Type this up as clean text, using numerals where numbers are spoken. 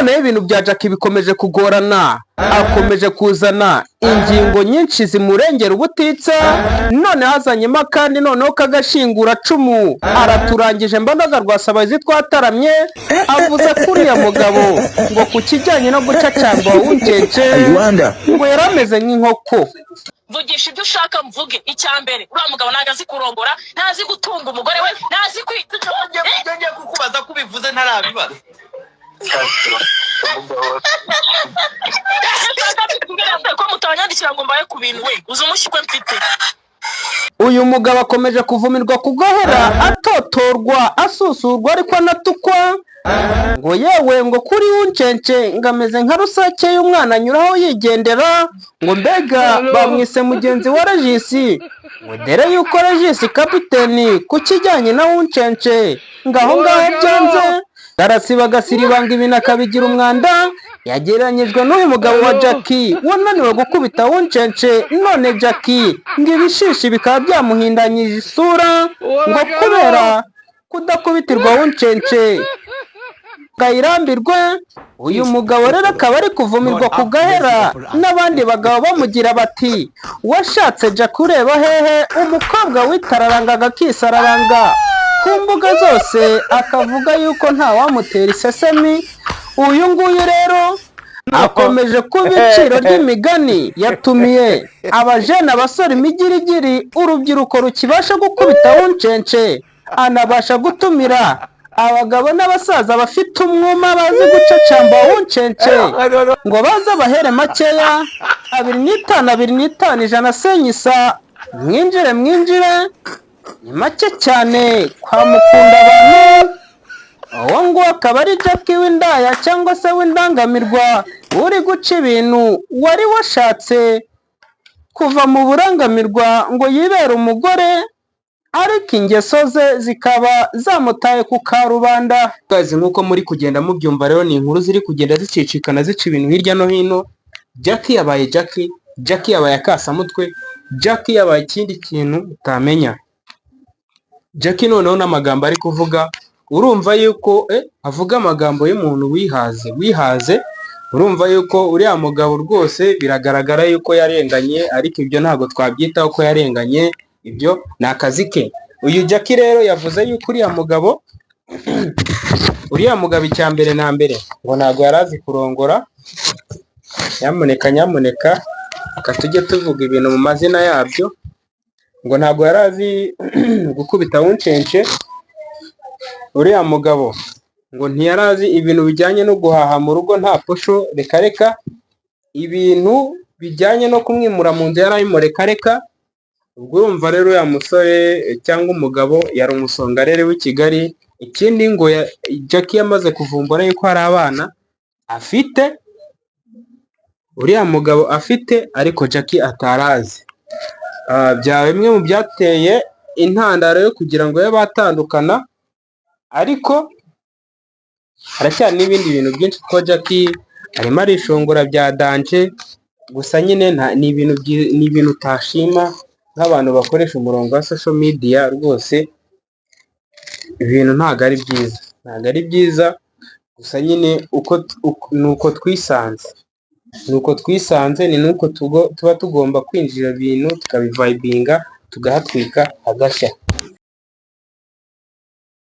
none ibintu bya Jackie bikomeje kugorana, akomeje kuzana ingingo nyinshi zimurengera ubutitsa, none hazanyemo kandi noneho kagashingura cumu araturangije Mbaraga Rwasabahizi twataramye, avuze kuriya mugabo ngo ku kijyanye no gucacamba w'uncece ngo yarameze nk'inkoko. Vugisha ibyo ushaka mvuge. Icyambere uriya mugabo ntago azi kurongora, ntazi gutunga umugore we, ntazi ngiye kukubaza ko ubivuze ntarabibaza. Ko mutanyandikira ngo mbaye ku bintu we uzi umushyikwe mfite. Uyu mugabo akomeje kuvumirwa kugahera, atotorwa, asusurwa ariko anatukwa, ngo yewe ngo kuri w'uncence ngameze nka rusake y'umwana anyuraho yigendera, ngo mbega bamwise mugenzi wa Regisi, ngo dere yuko Regisi kapiteni ku kijyanye na w'uncence ngaho byanze. Garasiba gasiribanga ibintu akabigira umwanda, yagereranyijwe n'uyu mugabo wa Jackie wananiwe gukubita w'uncence, none Jackie ngo ibishishi bikaba byamuhindanyije isura ngo kubera kudakubitirwa w'uncence gayirambirwe. Uyu mugabo rero akaba ari kuvumirwa ku gahera, n'abandi bagabo bamugira bati washatse Jackie ureba hehe, umukobwa witararanga akisararanga ku mbuga zose akavuga yuko nta wamutera isesemi. Uyu nguyu rero akomeje kuba iciro ry'imigani, yatumiye abajene abasore imigirigiri, urubyiruko rukibasha gukubita w'uncence, anabasha gutumira abagabo n'abasaza bafite umwuma bazi gucacamba w'uncence ngo baze bahere makeya 25 ijana senyisa, mwinjire ni make cyane kwa mukunda abantu. Uwo ngo akaba ari Jackie w'indaya cyangwa se w'indangamirwa uri guca ibintu wari washatse kuva mu burangamirwa ngo yibere umugore, ariko ingeso ze zikaba zamutaye ku karubanda. Kazi nkuko muri kugenda mubyumva rero ni inkuru ziri kugenda zicicikana zica ibintu hirya no hino. Jackie yabaye Jackie yabaye akasamutwe, Jackie yabaye ikindi kintu utamenya. Jackie noneho n'amagambo ari kuvuga, urumva yuko avuga amagambo y'umuntu wihaze. Urumva yuko uriya mugabo rwose biragaragara yuko yarenganye, ariko ibyo ntabwo twabyitaho ko yarenganye, ibyo ni akazi ke. Uyu Jackie rero yavuze yuko uriya mugabo icyambere na mbere ngo ntabwo yarazi kurongora. Nyamuneka tujye tuvuga ibintu mu mazina yabyo, ngo ntabwo yarazi gukubita w'uncence. Uriya mugabo ngo ntiyarazi ibintu bijyanye no guhaha mu rugo nta posho, reka ibintu bijyanye no kumwimura mu nzu yarayimureka. Ubwo urumva rero ya musore cyangwa umugabo yari umusongarere w'i Kigali. Ikindi ngo Jackie yamaze kuvumbura yuko hari abana afite, uriya mugabo afite, ariko Jackie atarazi. Byawe bimwe mu byateye intandaro yo kugira ngo babe batandukana, ariko haracyari n'ibindi bintu byinshi ko Jackie arimo arishongora bya danje. Gusa nyine ni ibintu utashima nk'abantu bakoresha umurongo wa social media. Rwose ibintu ntabwo ari byiza, gusa nyine nuko twisanze ni nuko tuba tugomba kwinjira ibintu tukabivibinga tugahatwika hagashya.